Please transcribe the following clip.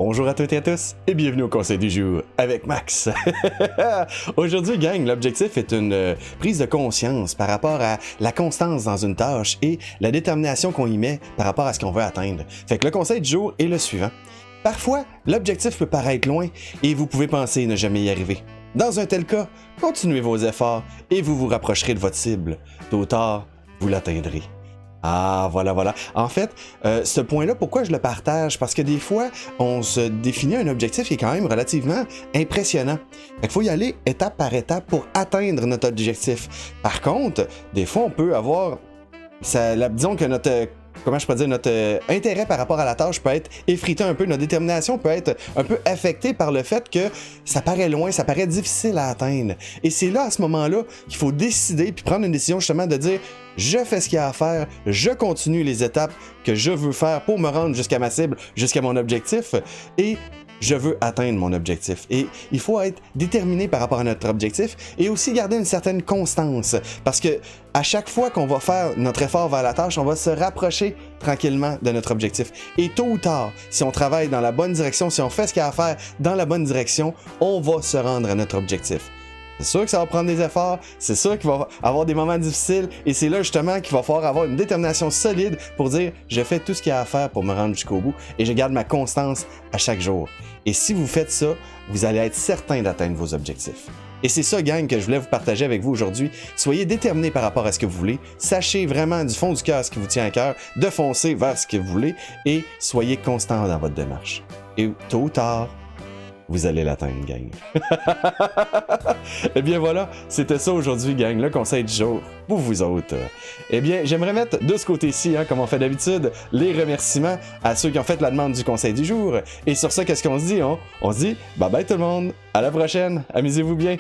Bonjour à toutes et à tous et bienvenue au Conseil du jour avec Max. Aujourd'hui, gang, l'objectif est une prise de conscience par rapport à la constance dans une tâche et la détermination qu'on y met par rapport à ce qu'on veut atteindre. Fait que le conseil du jour est le suivant. Parfois, l'objectif peut paraître loin et vous pouvez penser ne jamais y arriver. Dans un tel cas, continuez vos efforts et vous vous rapprocherez de votre cible. Tôt ou tard, vous l'atteindrez. Ah, voilà. En fait, ce point-là, pourquoi je le partage? Parce que des fois, on se définit un objectif qui est quand même relativement impressionnant. Il faut y aller étape par étape pour atteindre notre objectif. Par contre, des fois, on peut avoir... disons que notre intérêt par rapport à la tâche peut être effrité un peu, notre détermination peut être un peu affectée par le fait que ça paraît loin, ça paraît difficile à atteindre. Et c'est là, à ce moment-là, qu'il faut décider puis prendre une décision justement de dire je fais ce qu'il y a à faire, je continue les étapes que je veux faire pour me rendre jusqu'à ma cible, jusqu'à mon objectif et je veux atteindre mon objectif. Et il faut être déterminé par rapport à notre objectif et aussi garder une certaine constance. Parce que à chaque fois qu'on va faire notre effort vers la tâche, on va se rapprocher tranquillement de notre objectif. Et tôt ou tard, si on travaille dans la bonne direction, si on fait ce qu'il y a à faire dans la bonne direction, on va se rendre à notre objectif. C'est sûr que ça va prendre des efforts, c'est sûr qu'il va y avoir des moments difficiles et c'est là justement qu'il va falloir avoir une détermination solide pour dire je fais tout ce qu'il y a à faire pour me rendre jusqu'au bout et je garde ma constance à chaque jour. Et si vous faites ça, vous allez être certain d'atteindre vos objectifs. Et c'est ça, gang, que je voulais vous partager avec vous aujourd'hui. Soyez déterminés par rapport à ce que vous voulez, sachez vraiment du fond du cœur ce qui vous tient à cœur, de foncer vers ce que vous voulez et soyez constant dans votre démarche. Et tôt ou tard, vous allez l'atteindre, gang. Eh bien voilà, c'était ça aujourd'hui, gang, le conseil du jour pour vous autres. Eh bien, j'aimerais mettre de ce côté-ci, comme on fait d'habitude, les remerciements à ceux qui ont fait la demande du conseil du jour. Et sur ça, qu'est-ce qu'on se dit? On se dit, bye bye tout le monde, à la prochaine, amusez-vous bien.